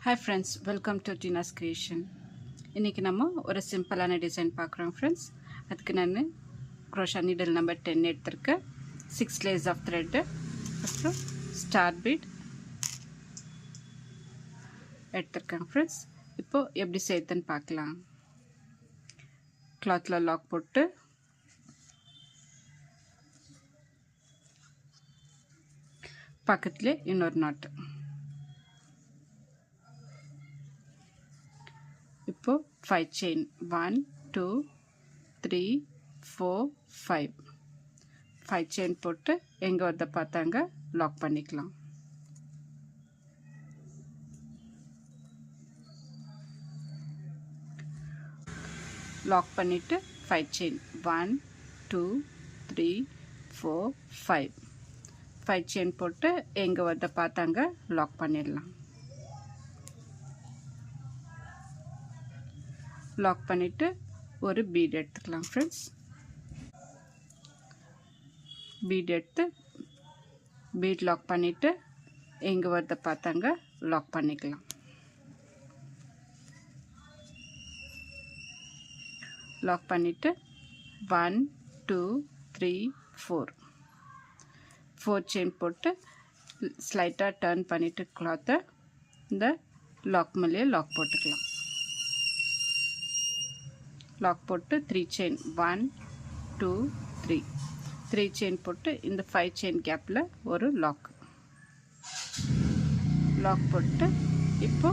Hi friends, welcome to Tina's Creation. இன்னைக்கு நம்ம ஒரு சிம்பிளான டிசைன் பார்க்குறோம் ஃப்ரெண்ட்ஸ். அதுக்கு நான் crochet needle number 10 எடுத்திருக்கேன். 6 layers of thread, அப்புறம் ஸ்டார் பீட் எடுத்திருக்கேன் ஃப்ரெண்ட்ஸ். இப்போ எப்படி செய்யுதுன்னு பார்க்கலாம். கிளாத்தில் லாக் போட்டு பக்கத்துலேயே இன்னொரு நாட்டு. இப்போ 5 chain 1 2 3 4 5 chain போட்டு எங்க வந்த பார்த்தாங்க லாக் பண்ணிக்கலாம். லாக் பண்ணிட்டு 5 chain 1 2 3 4 5 chain போட்டு எங்க வந்த பார்த்தாங்க லாக் பண்ணிடலாம். லாக் பண்ணிட்டு ஒரு பீட் எடுத்துக்கலாம் ஃப்ரெண்ட்ஸ். பீட் எடுத்து பீட் லாக் பண்ணிட்டு எங்க வரத பார்த்தாங்க லாக் பண்ணிக்கலாம். லாக் பண்ணிட்டு 1 2 3 4 chain போட்டு ஸ்லைட்டா டர்ன் பண்ணிட்டு கிளாத்தை இந்த லாக் மேலே லாக் போட்டுக்கலாம். லாக் போட்டு 3 chain 1 2 3 chain போட்டு இந்த 5 chain கேப்பில் ஒரு லாக் போட்டு இப்போ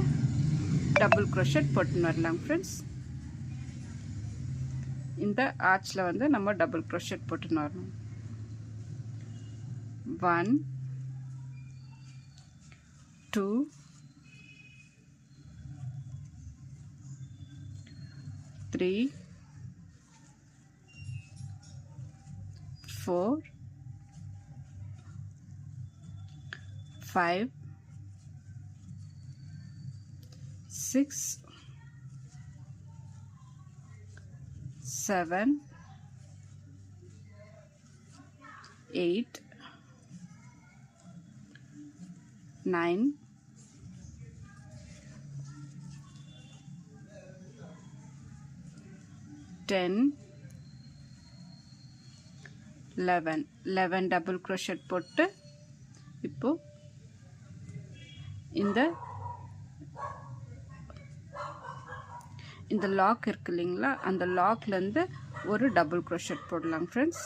டபுள் crochet போட்டுன்னு வரலாம் ஃப்ரெண்ட்ஸ். இந்த ஆர்ச்சில் வந்து நம்ம டபுள் crochet போட்டுன்னு வரணும். 1 2 3 4 5 6 7 8 9 10 11 டபுள் crochet போட்டு இப்போ இந்த லாக் இருக்கு இல்லைங்களா, அந்த லாக்லேருந்து ஒரு டபுள் crochet போடலாம் ஃப்ரெண்ட்ஸ்.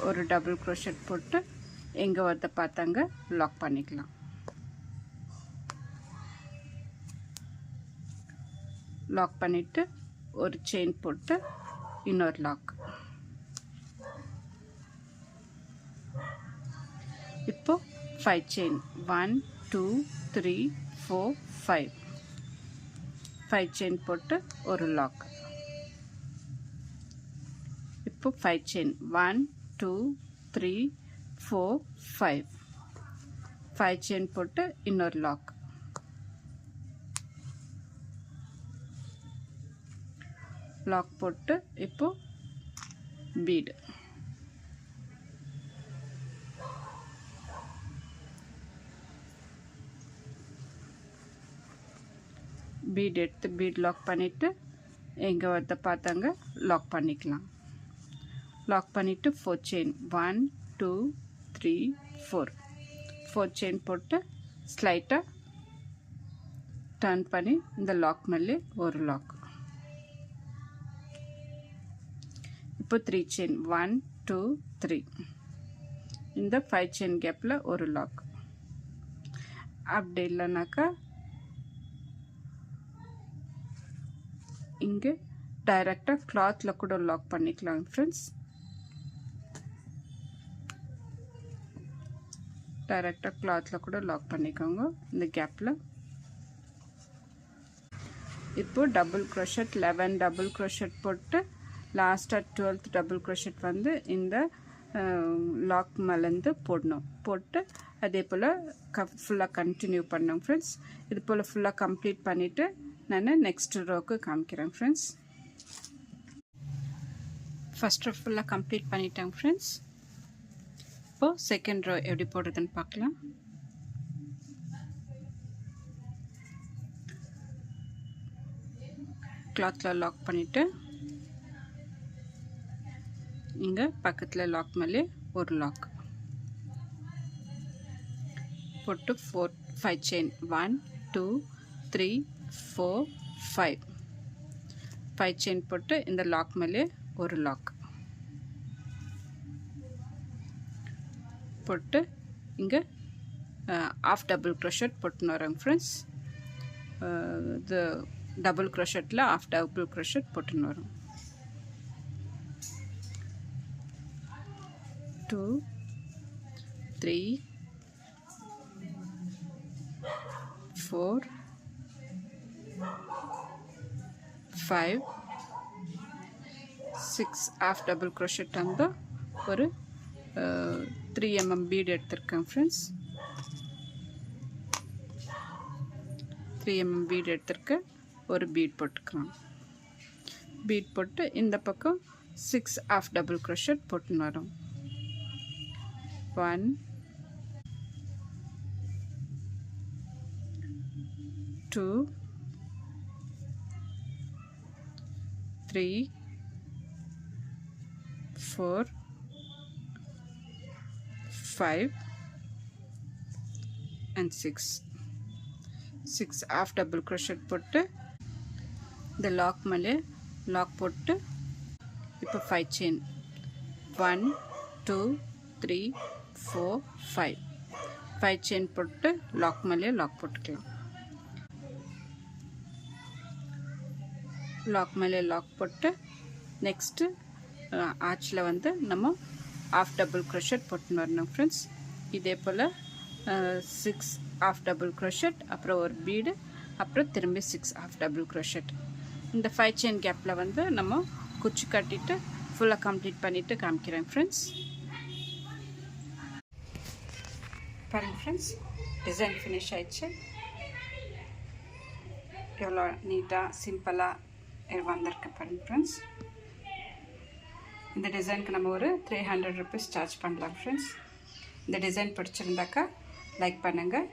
ஒரு டபுள் crochet போட்டு எங்கே வரத பார்த்தாங்க லாக் பண்ணிக்கலாம். லாக் பண்ணிட்டு ஒரு செயின் போட்டு இன்னொரு லாக். இப்போ 5 chain 1 2 3 4 5 chain போட்டு ஒரு லாக். இப்போ 5 chain 1 2 3 4 5 chain போட்டு இன்னொரு லாக். லாக் போட்டு இப்போ பீட் எடுத்து பீட் லாக் பண்ணிட்டு எங்க வரத பார்த்தாங்க லாக் பண்ணிக்கலாம். லாக் பண்ணிட்டு 4 chain 1 2 3 4 chain போட்டு ஸ்லைட்டா டர்ன் பண்ணி இந்த லாக் மேலே ஒரு லாக். இப்போ 3 chain 1 2 3 இந்த 5 chain கேப்பில் ஒரு லாக். அப்படி இல்லைனாக்கா இங்கே டைரெக்டாக கிளாத்தில் கூட லாக் பண்ணிக்கலாம் ஃப்ரெண்ட்ஸ். டைரெக்டாக கிளாத்தில் கூட லாக் பண்ணிக்கோங்க இந்த கேப்பில். இப்போ டபுள் crochet 11 டபுள் crochet போட்டு லாஸ்ட்டாக 12th டபுள் crochet வந்து இந்த லாக் மேலேருந்து போட்டு அதே போல் ஃபுல்லாக கண்டினியூ பண்ணோம் ஃப்ரெண்ட்ஸ். இது போல் ஃபுல்லாக கம்ப்ளீட் பண்ணிவிட்டு நான் நெக்ஸ்ட் ரோக்கு காமிக்கிறேன் ஃப்ரெண்ட்ஸ். ஃபஸ்ட் ரோ ஃபுல்லாக கம்ப்ளீட் பண்ணிட்டேன் ஃப்ரெண்ட்ஸ். இப்போது செகண்ட் ரோ எப்படி போடுறதுன்னு பார்க்கலாம். கிளாத்தில் லாக் பண்ணிவிட்டு இங்கே பக்கத்தில் லாக் மேலே ஒரு லாக் போட்டு 5 செயின் 1 2 3 4 5 செயின் போட்டு இந்த லாக் மேலே ஒரு லாக் போட்டு இங்கே ஆஃப் டபுள் க்ரோஷட் போட்டுன்னு வரோங்க ஃப்ரெண்ட்ஸ். இது டபுள் க்ரோஷட்டில் ஆஃப் டபுள் க்ரோஷட் போட்டுன்னு வரும். 2 3 4 5 6 ஆஃப் டபுள் க்ரோஷட் வந்து ஒரு 3 mm பீட் எடுத்திருக்கேன் ஃப்ரெண்ட்ஸ். 3 mm பீட் எடுத்திருக்கேன். ஒரு பீட் போட்டுக்கலாம். பீட் போட்டு இந்த பக்கம் 6 ஆஃப் டபுள் க்ரோஷட் போட்டுன்னு வரும். 1 2 3 4 5 and 6 half double crochet போட்டு இந்த லாக் மேலே லாக் போட்டு இப்போ 5 செயின் 1 2 3 4 5 செயின் போட்டு லாக் மேலே லாக் போட்டுக்கலாம். லாக் மேலே லாக் போட்டு நெக்ஸ்ட்டு ஆர்ச்சில் வந்து நம்ம ஆஃப் டபுள் க்ரோஷட் போட்டுன்னு வரணும் ஃப்ரெண்ட்ஸ். இதே போல் 6 ஆஃப் டபுள் க்ரோஷட் அப்புறம் ஒரு பீடு அப்புறம் திரும்பி 6 ஆஃப் டபுள் க்ரோஷட். இந்த 5 செயின் கேப்பில் வந்து நம்ம குச்சி கட்டிட்டு ஃபுல்லாக கம்ப்ளீட் பண்ணிவிட்டு காமிக்கிறேன் ஃப்ரெண்ட்ஸ். பாருங்கள் ஃப்ரெண்ட்ஸ், டிசைன் ஃபினிஷ் ஆயிடுச்சு. எவ்வளோ நீட்டாக சிம்பிளாக வந்திருக்கு பாருங்கள் ஃப்ரெண்ட்ஸ். இந்த டிசைனுக்கு நம்ம ஒரு 300 ருபீஸ் சார்ஜ் பண்ணலாம் ஃப்ரெண்ட்ஸ். இந்த டிசைன் பிடிச்சிருந்தாக்கா லைக் பண்ணுங்கள்,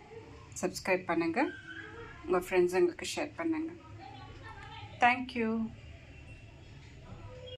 சப்ஸ்கிரைப் பண்ணுங்கள், உங்கள் ஃப்ரெண்ட்ஸுங்களுக்கு ஷேர் பண்ணுங்கள். தேங்க்யூ.